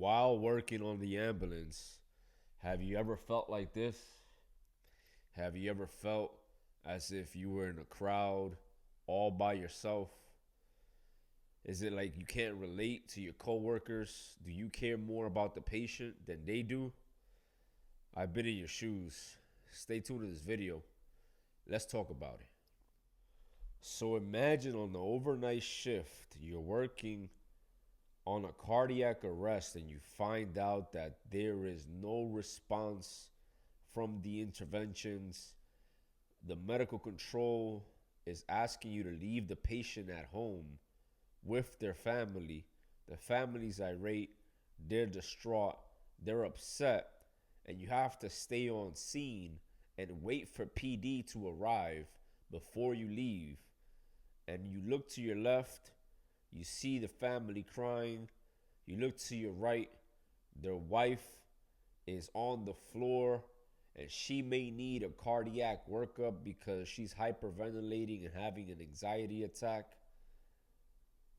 While working on the ambulance, have you ever felt like this? Have you ever felt as if you were in a crowd all by yourself? Is it like you can't relate to your coworkers? Do you care more about the patient than they do? I've been in your shoes. Stay tuned to this video. Let's talk about it. So imagine on the overnight shift, you're working on a cardiac arrest and you find out that there is no response from the interventions. The medical control is asking you to leave the patient at home with their family. The family's irate, they're distraught, they're upset, and you have to stay on scene and wait for PD to arrive before you leave. And you look to your left, you see the family crying. You look to your right, their wife is on the floor and she may need a cardiac workup because she's hyperventilating and having an anxiety attack.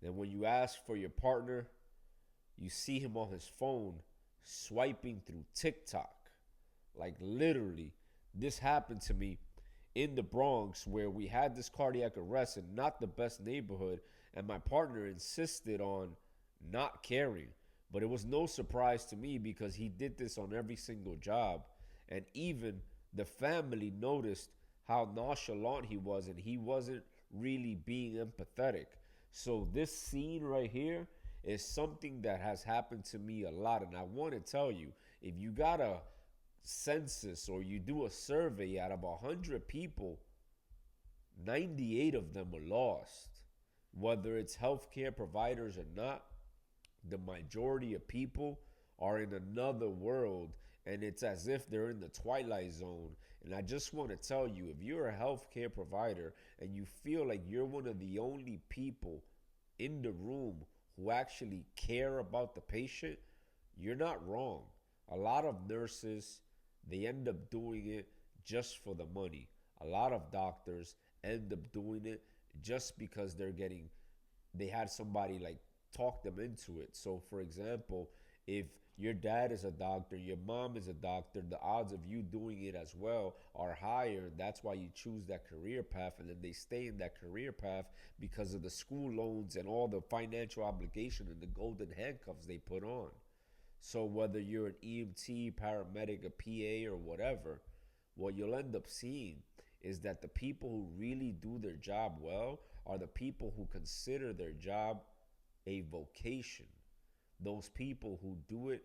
Then when you ask for your partner, you see him on his phone swiping through TikTok. Like literally, this happened to me in the Bronx where we had this cardiac arrest in not the best neighborhood, and my partner insisted on not caring. But it was no surprise to me because he did this on every single job. And even the family noticed how nonchalant he was, and he wasn't really being empathetic. So this scene right here is something that has happened to me a lot. And I want to tell you, if you got a census or you do a survey out of 100 people, 98 of them are lost. Whether it's healthcare providers or not, the majority of people are in another world, and it's as if they're in the twilight zone. And I just want to tell you, if you're a healthcare provider and you feel like you're one of the only people in the room who actually care about the patient, you're not wrong. A lot of nurses, they end up doing it just for the money. A lot of doctors end up doing it just because they had somebody like talk them into it. So for example, if your dad is a doctor, your mom is a doctor, the odds of you doing it as well are higher. That's why you choose that career path, and then they stay in that career path because of the school loans and all the financial obligation and the golden handcuffs they put on. So whether you're an EMT, paramedic, a PA, or whatever, what you'll end up seeing is that the people who really do their job well are the people who consider their job a vocation. Those people who do it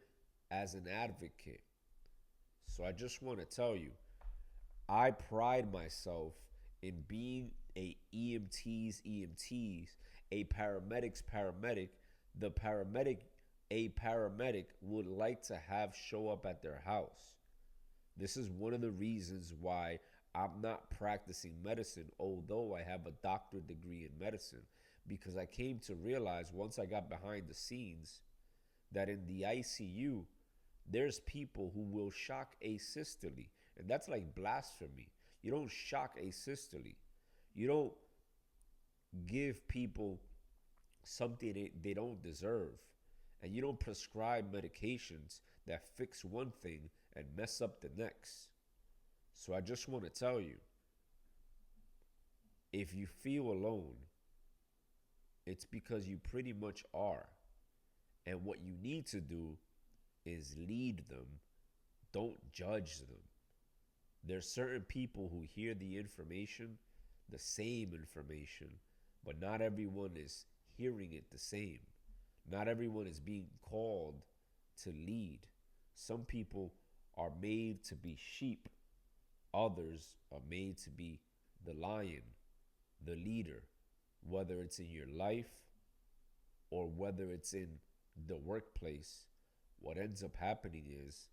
as an advocate. So I just want to tell you, I pride myself in being a EMT's, a paramedic's paramedic. The paramedic a paramedic would like to have show up at their house. This is one of the reasons why I'm not practicing medicine, although I have a doctorate degree in medicine, because I came to realize once I got behind the scenes that in the ICU, there's people who will shock asystole. And that's like blasphemy. You don't shock asystole. You don't give people something they don't deserve. And you don't prescribe medications that fix one thing and mess up the next. So I just want to tell you, if you feel alone, it's because you pretty much are. And what you need to do is lead them. Don't judge them. There's certain people who hear the information, the same information, but not everyone is hearing it the same. Not everyone is being called to lead. Some people are made to be sheep. Others are made to be the lion, the leader, whether it's in your life or whether it's in the workplace. What ends up happening is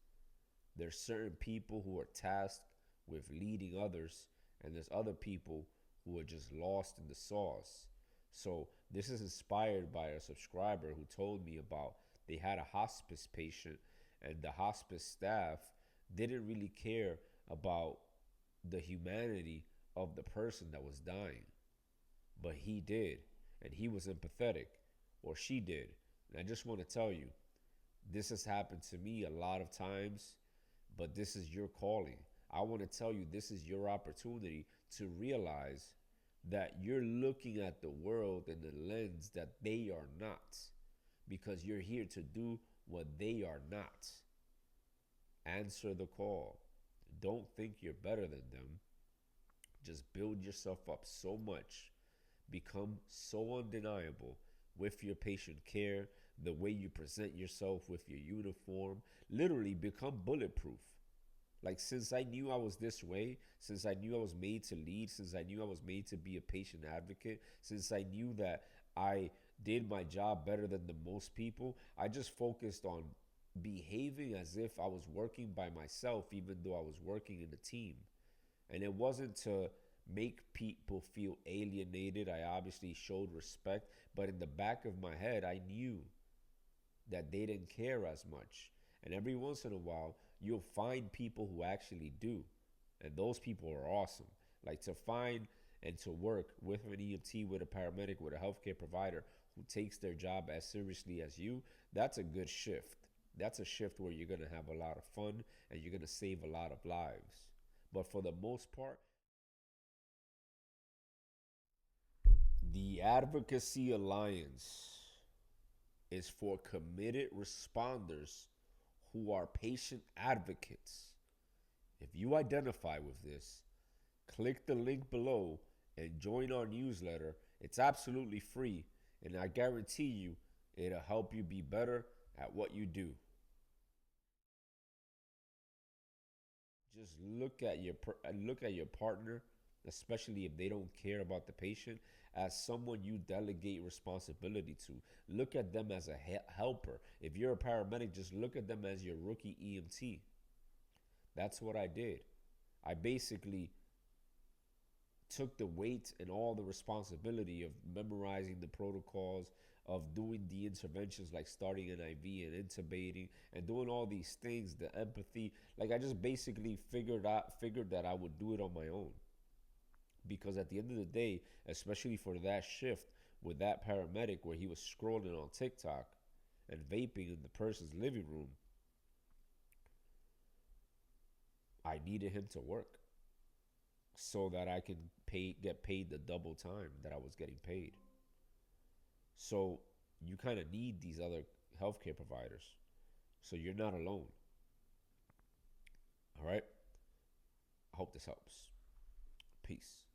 there's certain people who are tasked with leading others, and there's other people who are just lost in the sauce. So this is inspired by a subscriber who told me about they had a hospice patient, and the hospice staff didn't really care about the humanity of the person that was dying. But he did, and he was empathetic, or she did. And I just want to tell you, This has happened to me a lot of times, but this is your calling. I want to tell you, this is your opportunity to realize that you're looking at the world in the lens that they are not, because you're here to do what they are not. Answer the call. Don't think you're better than them. Just build yourself up so much, become so undeniable with your patient care, the way you present yourself with your uniform. Literally become bulletproof. Like, since I knew I was this way, since I knew I was made to lead, since I knew I was made to be a patient advocate, since I knew that I did my job better than the most people, I just focused on behaving as if I was working by myself, even though I was working in a team. And it wasn't to make people feel alienated. I obviously showed respect, but in the back of my head, I knew that they didn't care as much. And every once in a while, you'll find people who actually do. And those people are awesome. Like, to find and to work with an EMT, with a paramedic, with a healthcare provider who takes their job as seriously as you, that's a good shift. That's a shift where you're going to have a lot of fun and you're going to save a lot of lives. But for the most part, the Advocacy Alliance is for committed responders who are patient advocates. If you identify with this, click the link below and join our newsletter. It's absolutely free, and I guarantee you it'll help you be better at what you do. Just look at your partner, especially if they don't care about the patient, as someone you delegate responsibility to. Look at them as a helper. If you're a paramedic, just look at them as your rookie EMT. That's what I did. I basically took the weight and all the responsibility of memorizing the protocols, of doing the interventions like starting an IV and intubating and doing all these things, the empathy. Like, I just basically figured that I would do it on my own. Because at the end of the day, especially for that shift with that paramedic where he was scrolling on TikTok and vaping in the person's living room, I needed him to work so that I can get paid the double time that I was getting paid. So you kind of need these other healthcare providers. So you're not alone. All right? I hope this helps. Peace.